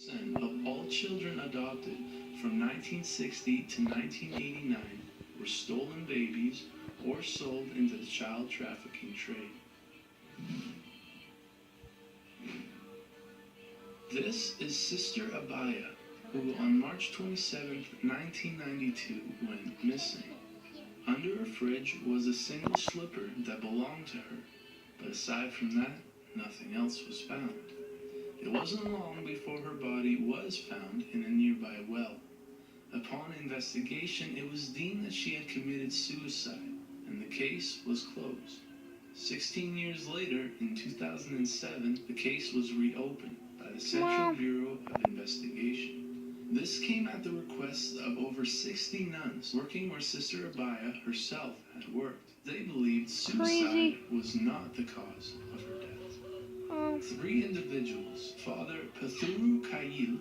Of all children adopted from 1960 to 1989 were stolen babies or sold into the child trafficking trade. This is Sister Abaya, who on March 27, 1992 went missing. Under her fridge was a single slipper that belonged to her, but aside from that, nothing else was found. It wasn't long before her body was found in a nearby well. Upon investigation, it was deemed that she had committed suicide, and the case was closed. 16 years later, in 2007, the case was reopened by the Central Bureau of Investigation. This came at the request of over 60 nuns working where Sister Abaya herself had worked. They believed suicide was not the cause of her death. 3 individuals, Father Pethuru Kayil,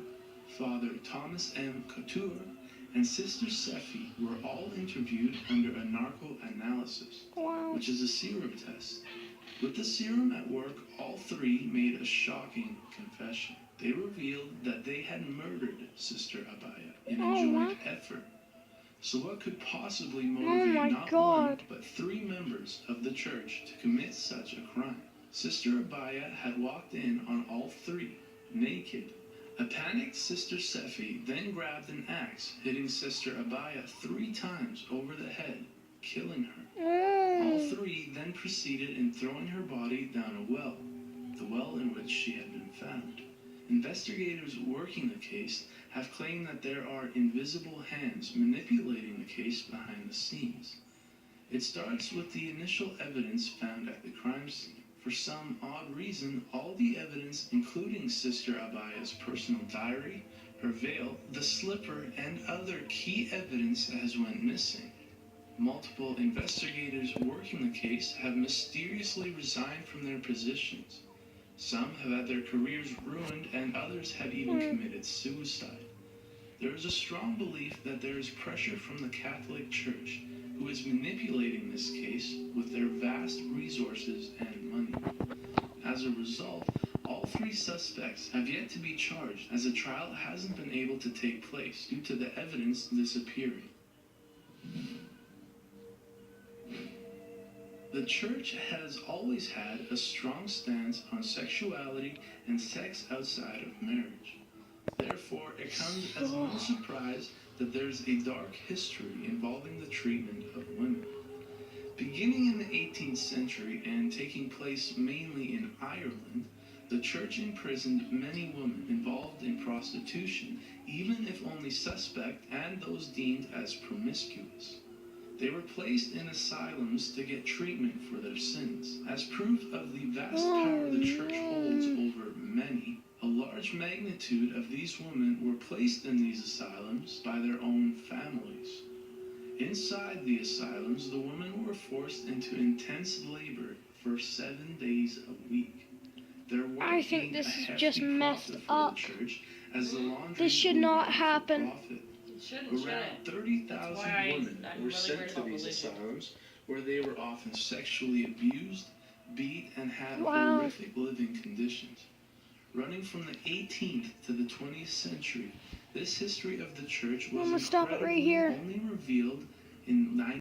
Father Thomas M. Couture, and Sister Sefi, were all interviewed under a narco-analysis, which is a serum test. With the serum at work, all 3 made a shocking confession. They revealed that they had murdered Sister Abaya in a joint effort. So what could possibly motivate not 1, but 3 members of the church to commit such a crime? Sister Abaya had walked in on all 3, naked. A panicked Sister Sefi then grabbed an axe, hitting Sister Abaya 3 times over the head, killing her. All 3 then proceeded in throwing her body down a well, the well in which she had been found. Investigators working the case have claimed that there are invisible hands manipulating the case behind the scenes. It starts with the initial evidence found at the crime scene. For some odd reason, all the evidence, including Sister Abaya's personal diary, her veil, the slipper, and other key evidence has went missing. Multiple investigators working the case have mysteriously resigned from their positions. Some have had their careers ruined, and others have even committed suicide. There is a strong belief that there is pressure from the Catholic Church, who is manipulating this case with their vast resources and money. As a result, all 3 suspects have yet to be charged, as a trial hasn't been able to take place due to the evidence disappearing. The Church has always had a strong stance on sexuality and sex outside of marriage. Therefore, it comes as no surprise that there's a dark history involving the treatment of women. Beginning in the 18th century and taking place mainly in Ireland, the Church imprisoned many women involved in prostitution, even if only suspect and those deemed as promiscuous. They were placed in asylums to get treatment for their sins. As proof of the vast power the Church holds over many, a large magnitude of these women were placed in these asylums by their own families. Inside the asylums, the women were forced into intense labor for 7 days a week. I think this is just messed up. This should not happen. Around 30,000 women were sent to these asylums, where they were often sexually abused, beat, and had horrific living conditions. Running from the 18th to the 20th century, this history of the Church was incredibly only revealed in